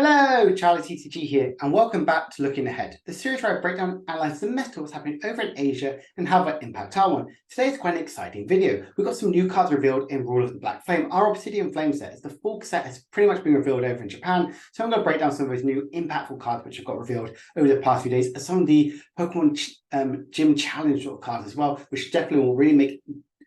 Hello, Charlie TCG here, and welcome back to Looking Ahead, the series where I break down and analyse the metals happening over in Asia and how that impact our one. Today is quite an exciting video. We've got some new cards revealed in Rule of the Black Flame. Our Obsidian Flame set is the full set has pretty much been revealed over in Japan, so I'm going to break down some of those new impactful cards which have got revealed over the past few days, as some of the Pokemon Gym Challenge sort of cards as well, which definitely will really make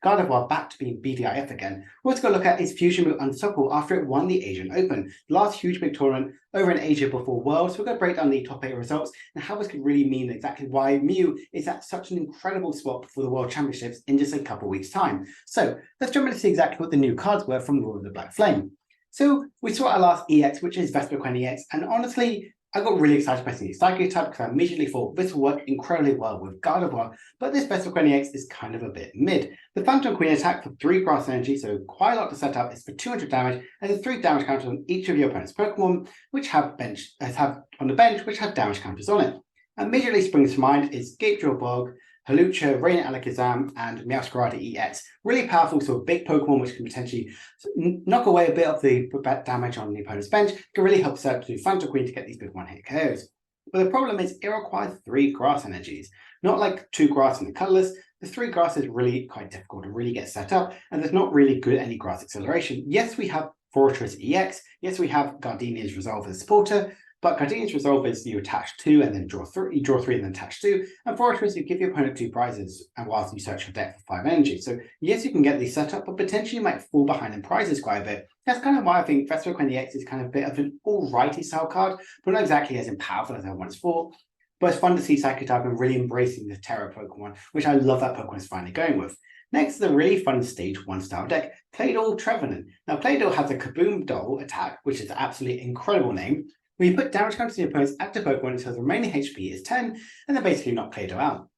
Gardevoir back to being BDIF again. What we're going to look at is Fusion Mew Unstoppable after it won the Asian Open, the last huge big tournament over in Asia before Worlds. So we're going to break down the top 8 results and how this could really mean exactly why Mew is at such an incredible spot for the World Championships in just a couple of weeks' time. So let's jump in to see exactly what the new cards were from the Rule of the Black Flame. So we saw our last EX, which is Vespiquen EX, and honestly, I got really excited by seeing the Psychic type because I immediately thought this will work incredibly well with Gardevoir, but this Vespiquen EX is kind of a bit mid. The Phantom Queen attack for 3 grass energy, so quite a lot to set up, is for 200 damage, and there's 3 damage counters on each of your opponent's Pokemon, which have on the bench, which have damage counters on it. Immediately springs to mind is Gatedraw Bog, Hawlucha, Rain Alakazam, and Meowscarada EX. Really powerful, sort of big Pokemon which can potentially knock away a bit of the damage on the opponent's bench. Can really help set up to Phantom Queen to get these big one-hit KOs. But the problem is it requires 3 grass energies, not like 2 grass and the colourless. The 3 grass is really quite difficult to really get set up, and there's not really good any grass acceleration. Yes, we have Fortress EX. Yes, we have Gardenia's Resolve as a supporter, but Gardenia's Resolve is you attach 2 and then draw 3, you draw 3 and then attach 2, and Fortress you give your opponent 2 prizes and whilst you search your deck for 5 energy. So yes, you can get these set up, but potentially you might fall behind in prizes quite a bit. That's kind of why I think Vespiquen EX is kind of a bit of an alrighty style card, but not exactly as powerful as I once thought. But it's fun to see Psychic type and really embracing the Terra Pokemon, which I love that Pokemon is finally going with. Next is a really fun Stage 1 style deck, Claydol Trevenant. Now Claydol has a Kaboom Doll attack, which is an absolutely incredible name. When you put damage counters to your opponent's active Pokemon until the remaining HP is 10, and then basically knock Claydol out.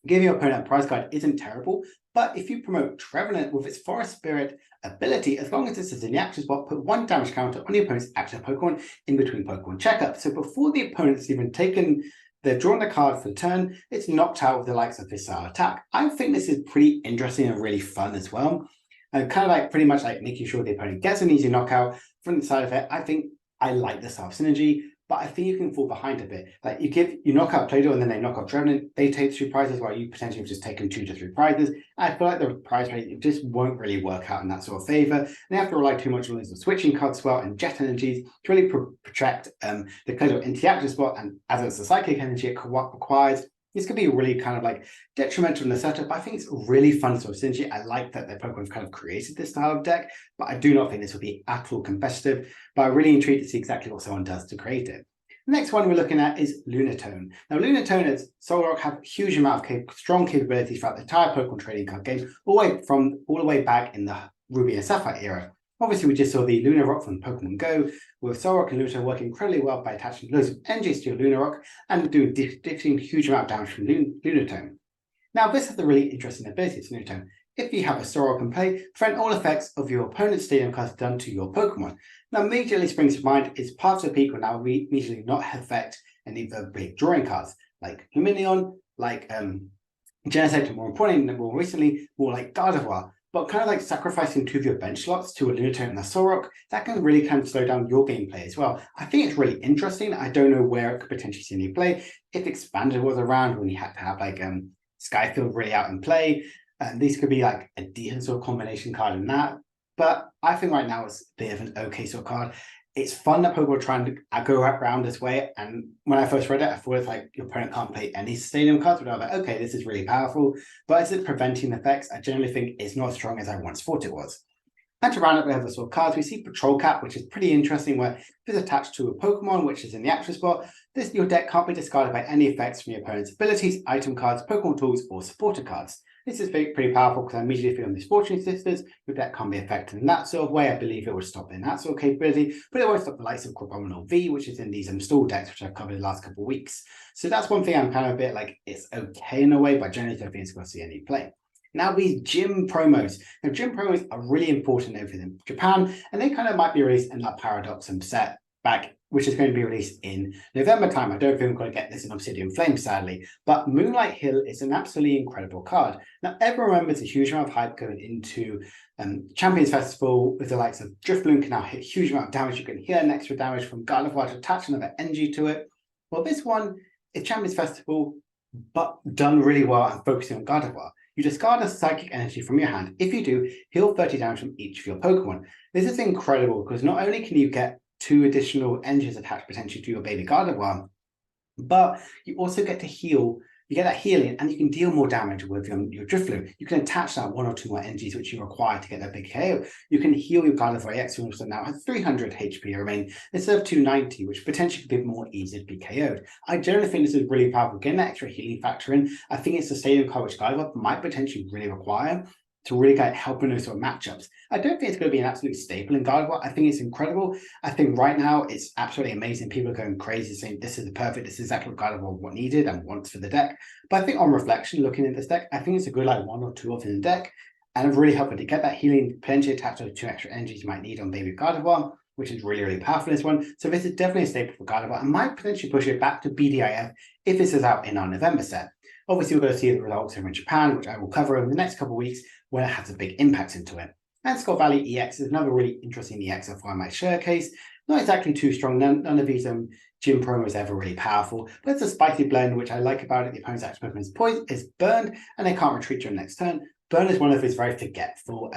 Giving your opponent a prize card isn't terrible, but if you promote Trevenant with its Forest Spirit ability, as long as this is in the active spot, put 1 damage counter on your opponent's active Pokemon in between Pokemon checkup. So before the opponent's even they've drawn the card for the turn, it's knocked out with the likes of this style attack. I think this is pretty interesting and really fun as well. And kind of like pretty much like making sure the opponent gets an easy knockout. From the side of it, I think I like the style of synergy, but I think you can fall behind a bit. Like you knock out Claydol and then they knock out Trevenant, they take 2 prizes while you potentially have just taken 2 to 3 prizes. I feel like the prize rate just won't really work out in that sort of favor. And they have to rely too much on these switching cards as well and jet energies to really project the Claydol into the active spot, and as it's the psychic energy it requires. This could be really kind of like detrimental in the setup, but I think it's really fun sort of synergy. I like that the Pokemon have kind of created this style of deck, but I do not think this will be at all competitive. But I'm really intrigued to see exactly what someone does to create it. The next one we're looking at is Lunatone. Now, Lunatone and Solrock have a huge amount of strong capabilities throughout the entire Pokemon trading card game, all the way back in the Ruby and Sapphire era. Obviously, we just saw the Lunarock from Pokemon Go, with Solrock and Lunatone working incredibly well by attaching loads of energies to your Lunarock and doing a huge amount of damage from Lunatone. Now, this has a really interesting ability to Lunatone. If you have a Solrock in play, prevent all effects of your opponent's stadium cards done to your Pokemon. Now, immediately springs to mind is Paths of Peak will now immediately not affect any of the big drawing cards, like Luminion, like Genesect, and more importantly, more recently, more like Gardevoir. But kind of like sacrificing 2 of your bench slots to a Lunatone and a Solrock, that can really kind of slow down your gameplay as well. I think it's really interesting. I don't know where it could potentially see any play. If Expanded was around when you had to have like Skyfield really out in play, these could be like a decent sort of combination card in that. But I think right now it's a bit of an okay sort of card. It's fun that people are trying to go around this way. And when I first read it, I thought it's like your opponent can't play any stadium cards. But I was like, okay, this is really powerful. But as it's preventing effects, I generally think it's not as strong as I once thought it was. And to round up, we have the sort of cards. We see Patrol Cap, which is pretty interesting, where if it's attached to a Pokemon, which is in the active spot, your deck can't be discarded by any effects from your opponent's abilities, item cards, Pokemon tools, or supporter cards. This is pretty powerful because I immediately feel on these Fortune Sisters, your deck can't be affected in that sort of way. I believe it would stop in that sort of capability, but it won't stop the likes of Abominable V, which is in these installed decks, which I've covered the last couple of weeks. So that's one thing I'm kind of a bit like, it's okay in a way, but generally don't think it's going to see any play. Now, these gym promos. Now, gym promos are really important over in Japan, and they kind of might be released in that Paradox set back, which is going to be released in November time. I don't think we're going to get this in Obsidian Flame, sadly, but Moonlight Hill is an absolutely incredible card. Now, everyone remembers a huge amount of hype going into Champions Festival with the likes of Driftbloom can now hit a huge amount of damage. You can hear an extra damage from Gardevoir to attach another energy to it. Well, this one is Champions Festival, but done really well and focusing on Gardevoir. You discard a psychic energy from your hand. If you do, heal 30 damage from each of your Pokemon. This is incredible because not only can you get 2 additional energies attached potentially to your baby Gardevoir, but you also get to heal. You get that healing and you can deal more damage with your Drifloon. You can attach that 1 or 2 more energies which you require to get that big KO. You can heal your Gardevoir EX, who also now has 300 HP remaining instead of 290, which potentially could be more easy to be KO'd. I generally think this is really powerful. Getting that extra healing factor in, I think it's the stadium card which Gardevoir might potentially really require to really get help in those sort of matchups. I don't think it's going to be an absolute staple in Gardevoir. I think it's incredible. I think right now it's absolutely amazing. People are going crazy saying this is this is exactly what Gardevoir needed and wants for the deck. But I think on reflection, looking at this deck, I think it's a good like 1 or 2 of in the deck, and really helpful to get that healing, potentially attached to 2 extra energies you might need on baby Gardevoir, which is really, really powerful in this one. So this is definitely a staple for Gardevoir and might potentially push it back to BDIF if this is out in our November set. Obviously, we're going to see the results over in Japan, which I will cover over the next couple of weeks when it has a big impact into it. And Scott Valley EX is another really interesting EX I find my showcase. Not exactly too strong. None of these gym promos ever really powerful, but it's a spicy blend, which I like about it. The opponent's active movement is poisoned, is burned, and they can't retreat during next turn. Burn is one of his very forgetful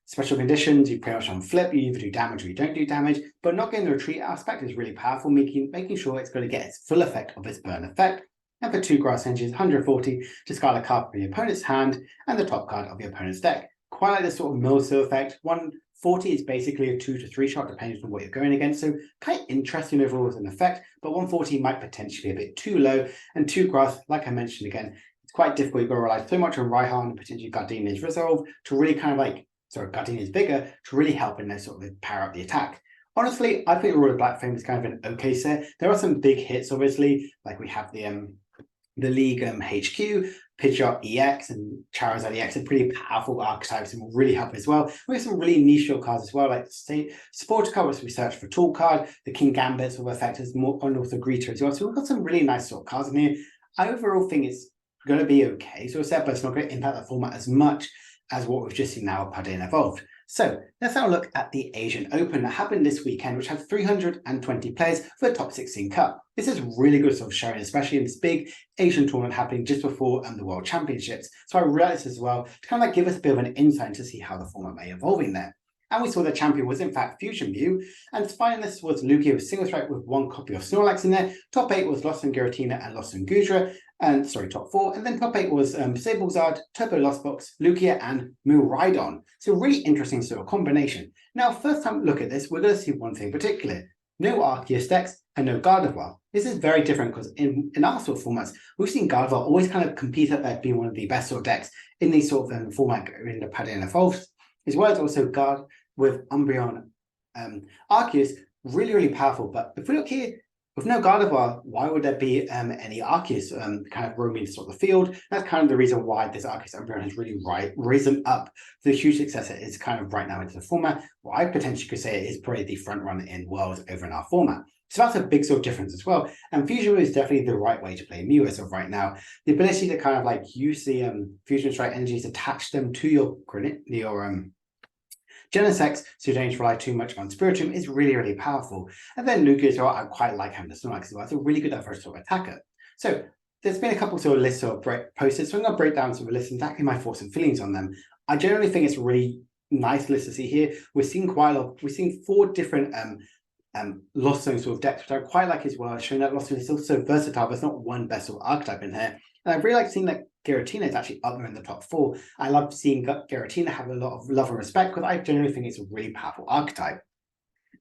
special conditions. You pretty much on flip, you either do damage or you don't do damage, but not getting the retreat aspect is really powerful, making sure it's going to get its full effect of its burn effect. And for 2 grass energies, 140, discard a card from your opponent's hand and the top card of your opponent's deck. Quite like this sort of Milceau effect. 140 is basically a 2 to 3 shot, depending on what you're going against. So kind of interesting overall as an effect, but 140 might potentially be a bit too low. And 2 grass, like I mentioned again, it's quite difficult. You've got to rely so much on Raihan and potentially Gardenia's Resolve to really Gardenia's Vigor to really help in those sort of power up the attack. Honestly, I think Royal Black Flame is kind of an okay set. There are some big hits, obviously, like we have the League HQ, Pidgeot EX and Charizard EX are pretty powerful archetypes and will really help as well. We have some really niche cards as well, like the Supporter card, which we search for Tool card, the King Gambit sort of effect is more on also Greeter as well. So we've got some really nice sort of cards in here. I overall think it's going to be okay. So it's set, but it's not going to impact the format as much as what we've just seen now with Paldea Evolved. So let's have a look at the Asian Open that happened this weekend, which had 320 players for the top 16 cup. This is really good sort of showing, especially in this big Asian tournament happening just before the World Championships. So I realized as well to kind of give us a bit of an insight to see how the format may evolve in there. And we saw the champion was in fact Fusion Mew, and finalists was Lugia with single strike with 1 copy of Snorlax in there. Top 8 was Lost and Giratina and Lost and Gudra, and top 4, and then top 8 was Sablezard, Turbo Lostbox, Lugia, and Miraidon. So really interesting sort of combination. Now, first time look at this, we're going to see one thing in particular. No Arceus decks and no Gardevoir. This is very different because in our sort of formats, we've seen Gardevoir always kind of compete at that being one of the best sort of decks in these sort of format in the Paldea Evolved, as well as also Guard with Umbreon Arceus, really, really powerful. But if we look here, with no Gardevoir, why would there be any Arceus kind of roaming sort of the field? That's kind of the reason why this Arceus Umbreon has really risen up to the huge success it is kind of right now into the format. What I potentially could say is probably the front runner in Worlds over in our format. So that's a big sort of difference as well. And Fusion Mew is definitely the right way to play Mew as of right now. The ability to kind of like use the Fusion Strike energies, attach them to your Genesect, so you don't need to rely too much on Spiritomb, is really, really powerful. And then Lugia as well, I quite like having the Snorlax as well. It's a really good first sort of attacker. So there's been a couple sort of lists of posted, so I'm going to break down some of the lists and exactly my thoughts and feelings on them. I generally think it's a really nice list to see here. We're seeing quite a lot, we're seeing 4 different Lost Zone sort of decks, which I quite like as well, showing that Lost Zone is also versatile. There's not one best sort of archetype in here. And I really like seeing that Giratina is actually up there in the top 4. I love seeing Giratina have a lot of love and respect because I generally think it's a really powerful archetype.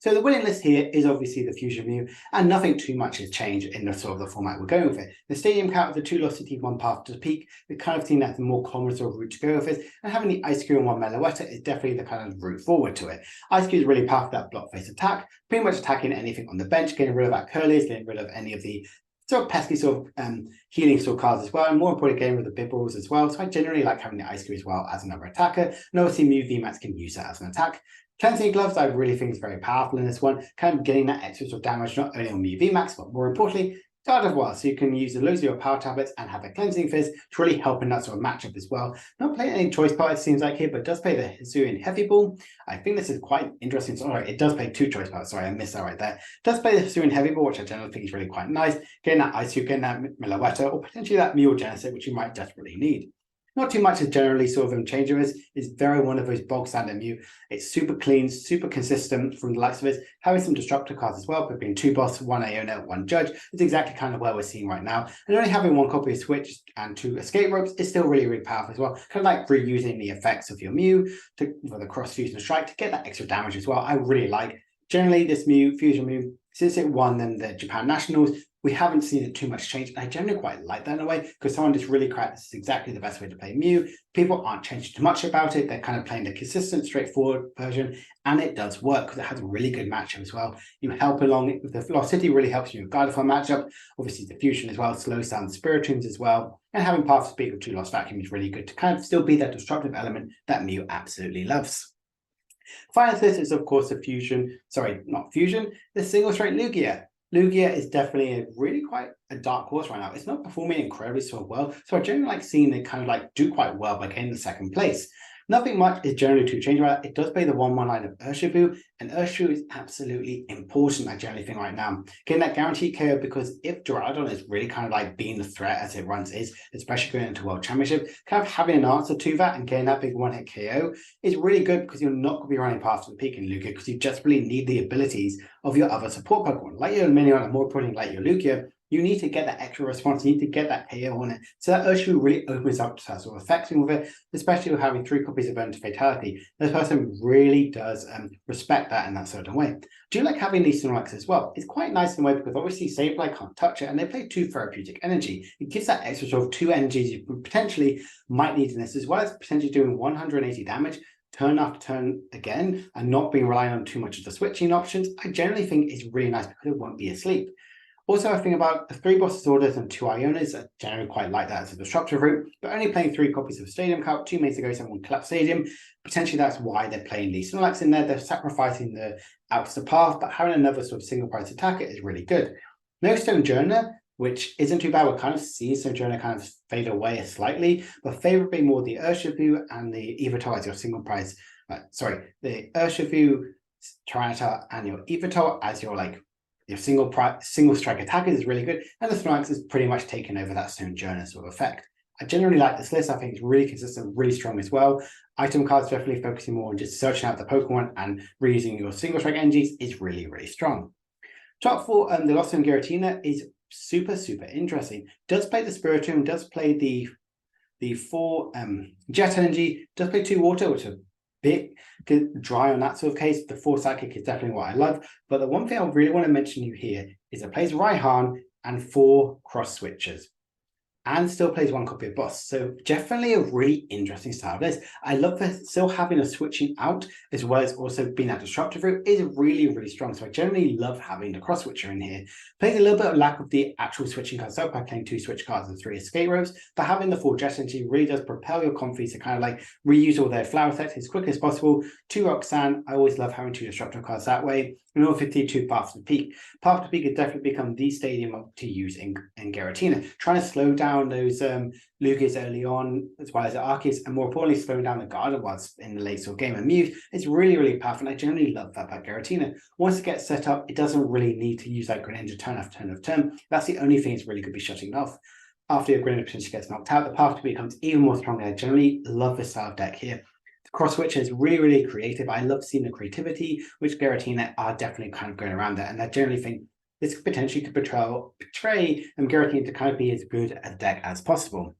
So the winning list here is obviously the Fusion Mew, and nothing too much has changed in the sort of the format we're going with it. The Stadium count of the 2 Lost City, 1 Path to the Peak, we kind of think that's the more common sort of route to go with it, and having the Ice Cube and 1 Meloetta is definitely the kind of route forward to it. Ice Cube is really powerful that block face attack, pretty much attacking anything on the bench, getting rid of that Curlies, getting rid of any of the sort of pesky sort of healing sort of cards as well, and more importantly, getting rid of the Bibbles as well. So I generally like having the Ice Cube as well as another attacker, and obviously Mew VMAX can use that as an attack. Cleansing Gloves, I really think is very powerful in this one, kind of getting that extra sort of damage not only on Mew VMAX, but more importantly, God of War. So you can use the loads of your power tablets and have a Cleansing Fizz to really help in that sort of matchup as well. Not playing any choice powers, it seems like here, but does play the Hisuian Heavy Ball. I think this is quite interesting. Sorry, it does play 2 choice powers. Sorry, I missed that right there. Does play the Hisuian Heavy Ball, which I generally think is really quite nice. Getting that Ice Cube, getting that Meloetta, or potentially that Mew Genesis, which you might desperately need. Not too much is generally sort of changes. It's very one of those bog standard Mew. It's super clean, super consistent from the likes of it. Having some destructor cards as well, but being 2 boss, 1 Iona, 1 Judge is exactly kind of where we're seeing right now. And only having 1 copy of Switch and 2 escape ropes is still really, really powerful as well. Kind of like reusing the effects of your Mew for the cross fusion strike to get that extra damage as well. I really like. Generally, this Mew, Fusion Mew, since it won then the Japan Nationals, we haven't seen it too much change. I generally quite like that in a way, because someone just really cracked this is exactly the best way to play Mew. People aren't changing too much about it. They're kind of playing the consistent, straightforward version, and it does work because it has a really good matchup as well. You help along with the Velocity, really helps you with Gardevoir matchup. Obviously, the Fusion as well slows down the Spiritombs as well. And having Path to Speed with 2 Lost Vacuum is really good to kind of still be that destructive element that Mew absolutely loves. Finally, this is, of course, the Fusion, sorry, not Fusion, the single straight Lugia. Lugia is definitely really quite a dark horse right now. It's not performing incredibly so well, so I generally like seeing it kind of like do quite well by getting the 2nd place. Nothing much is generally to change about it. It does play the 1/1 line of Urshifu, and Urshifu is absolutely important, I generally think, right now. Getting that guaranteed KO, because if Duraludon is really kind of like being the threat as it runs is, especially going into World Championship, kind of having an answer to that and getting that big 1-hit KO is really good, because you're not going to be running past the peak in Lugia, because you just really need the abilities of your other support Pokemon, like your Minion, and more importantly, like your Lugia. You need to get that extra response. You need to get that KO on it. So that Urshifu really opens up to that sort of effecting with it, especially with having 3 copies of Earn to Fatality. This person really does respect that in that certain way. Do you like having these Snorlax as well? It's quite nice in a way, because obviously Sableye can't touch it, and they play 2 therapeutic energy. It gives that extra sort of 2 energies you potentially might need in this, as well as potentially doing 180 damage turn after turn again, and not being reliant on too much of the switching options. I generally think is really nice because it won't be asleep. Also, I think about the 3 bosses orders and 2 Ionas. I generally quite like that as a destructive route, but only playing 3 copies of Stadium Cup, 2 Mates Ago, 1 Collapse Stadium. Potentially that's why they're playing these Snorlax in there. They're sacrificing the Outer Path, but having another sort of single price attacker is really good. No Stonjourner, which isn't too bad. We're kind of seeing Stonjourner kind of fade away slightly, but favorably more the Urshifu and the Yveltal as your single price. The Urshifu, Tyranitar, and your Yveltal as your your single strike attackers is really good, and the Snorlax is pretty much taken over that Stonjourner sort of effect. I generally like this list. I think it's really consistent, really strong as well. Item cards definitely focusing more on just searching out the Pokemon and reusing your single strike energies is really, really strong. Top 4, the Lost and Giratina is super, super interesting. Does play the Spiritomb, does play the 4 Jet Energy, does play 2 Water, which are bit dry on that sort of case. The 4 Psychic is definitely what I love, but the one thing I really want to mention you here is it plays Raihan and 4 cross switches, and still plays 1 copy of Boss. So definitely a really interesting style of this. I love that still having a switching out as well as also being that disruptive route is really, really strong. So I generally love having the cross switcher in here. Plays a little bit of lack of the actual switching cards up by playing 2 switch cards and 3 escape ropes, but having the 4 Jet Energy really does propel your Comfy to kind of like reuse all their flower sets as quick as possible. 2 Roxanne, I always love having 2 disruptive cards that way. And all 52 Path to Peak. Path to Peak has definitely become the stadium to use in Giratina, trying to slow down those Lugias early on, as well as the Arceus, and more importantly, slowing down the Gardevoirs in the late sort of game. And Mew is really, really powerful, and I generally love that about Giratina. Once it gets set up, it doesn't really need to use like Greninja turn after turn of turn. That's the only thing it's really good to be shutting off. After your Greninja potentially gets knocked out, the Path to Peak becomes even more stronger. I generally love this style of deck here. Cross switch is really, really creative. I love seeing the creativity, which Giratina are definitely kind of going around there. And I generally think this potentially could portray Giratina to kind of be as good a deck as possible.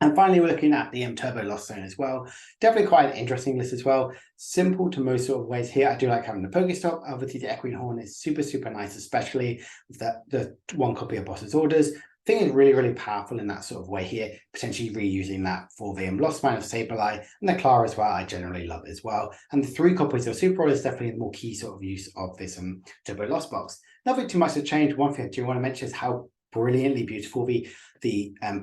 And finally, we're looking at the Turbo Lost Zone as well. Definitely quite an interesting list as well. Simple to most sort of ways here. I do like having the Pokestop. Obviously, the Equine Horn is super, super nice, especially with the 1 copy of Boss's Orders. I think it's really, really powerful in that sort of way here, potentially reusing that for the Lost Mine of Sableye, and the Clara as well, I generally love as well. And the 3 copies of Super is definitely the more key sort of use of this Turbo Lost box. Nothing too much to change. One thing I do want to mention is how brilliantly beautiful the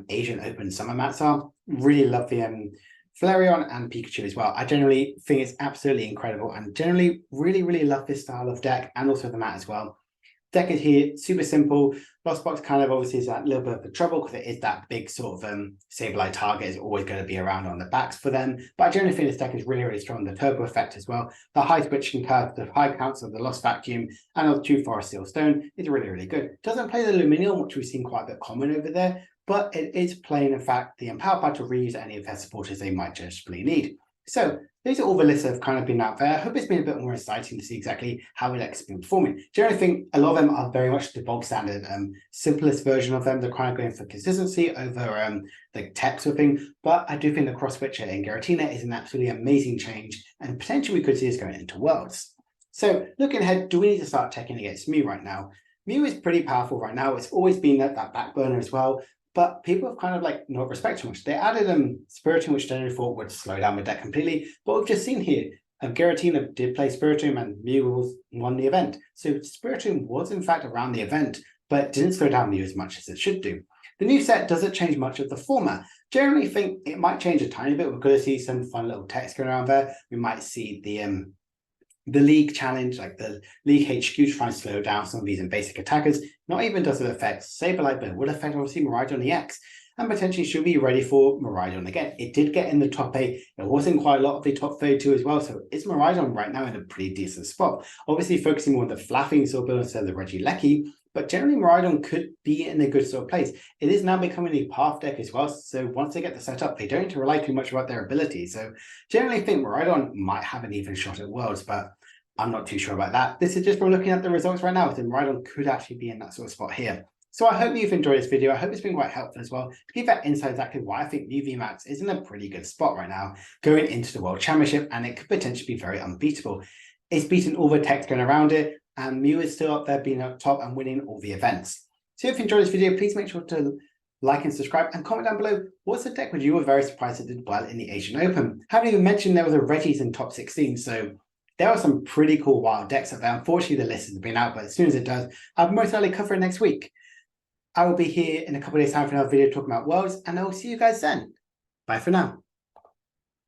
Asian Open Summer mats are. Really love the Flareon and Pikachu as well. I generally think it's absolutely incredible and generally really love this style of deck and also the mat as well. Deck is here, super simple. Lost Box kind of obviously is that little bit of a trouble because it is that big sort of Sableye target is always going to be around on the backs for them. But I generally think this deck is really strong. The turbo effect as well, the high switching curve, the high counts of the Lost Vacuum, and the 2 Forest Seal Stone is really good. Doesn't play the Luminion, which we've seen quite a bit common over there, but it is playing, in fact, the Empower Pad to reuse any of their supporters they might justly need. So these are all the lists that have kind of been out there. I hope it's been a bit more exciting to see exactly how the decks have been performing. Generally, I think a lot of them are very much the bog standard, simplest version of them. They're kind of going for consistency over the tech sort of thing. But I do think the cross switcher in Giratina is an absolutely amazing change, and potentially we could see this going into Worlds. So looking ahead, do we need to start teching against Mew right now? Mew is pretty powerful right now. It's always been that back burner as well. But people have kind of like not respected much. They added Spiritomb, which generally thought would slow down the deck completely. But we've just seen here, Giratina did play Spiritomb and Mew won the event. So Spiritomb was in fact around the event, but didn't slow down Mew as much as it should do. The new set doesn't change much of the format. Generally think it might change a tiny bit. We're going to see some fun little text going around there. We might see the League challenge, like the League HQ, try and slow down some of these basic attackers. Not even does it affect Sableye, but it would affect obviously Miraidon EX, and potentially should be ready for Miraidon again. It did get in the top 8. It wasn't quite a lot of the top 32 as well, so it's Miraidon right now in a pretty decent spot. Obviously focusing more on the flapping sort of build instead of the Regieleki, but generally Miraidon could be in a good sort of place. It is now becoming a path deck as well, so once they get the setup, they don't need to rely too much about their ability. So generally think Miraidon might have an even shot at Worlds, but I'm not too sure about that. This is just from looking at the results right now. So Miraidon could actually be in that sort of spot here. So I hope you've enjoyed this video. I hope it's been quite helpful as well to give that insight exactly why I think Mew VMAX is in a pretty good spot right now going into the World Championship, and it could potentially be very unbeatable. It's beaten all the techs going around it, and Mew is still up there being up top and winning all the events. So if you enjoyed this video, please make sure to like and subscribe and comment down below what's the deck which you were very surprised it did well in the Asian Open. I haven't even mentioned there was a Reggie's in top 16, so there are some pretty cool wild decks out there. Unfortunately, the list has been out, but as soon as it does, I'll most likely cover it next week. I will be here in a couple of days' time for another video talking about Worlds, and I will see you guys then. Bye for now.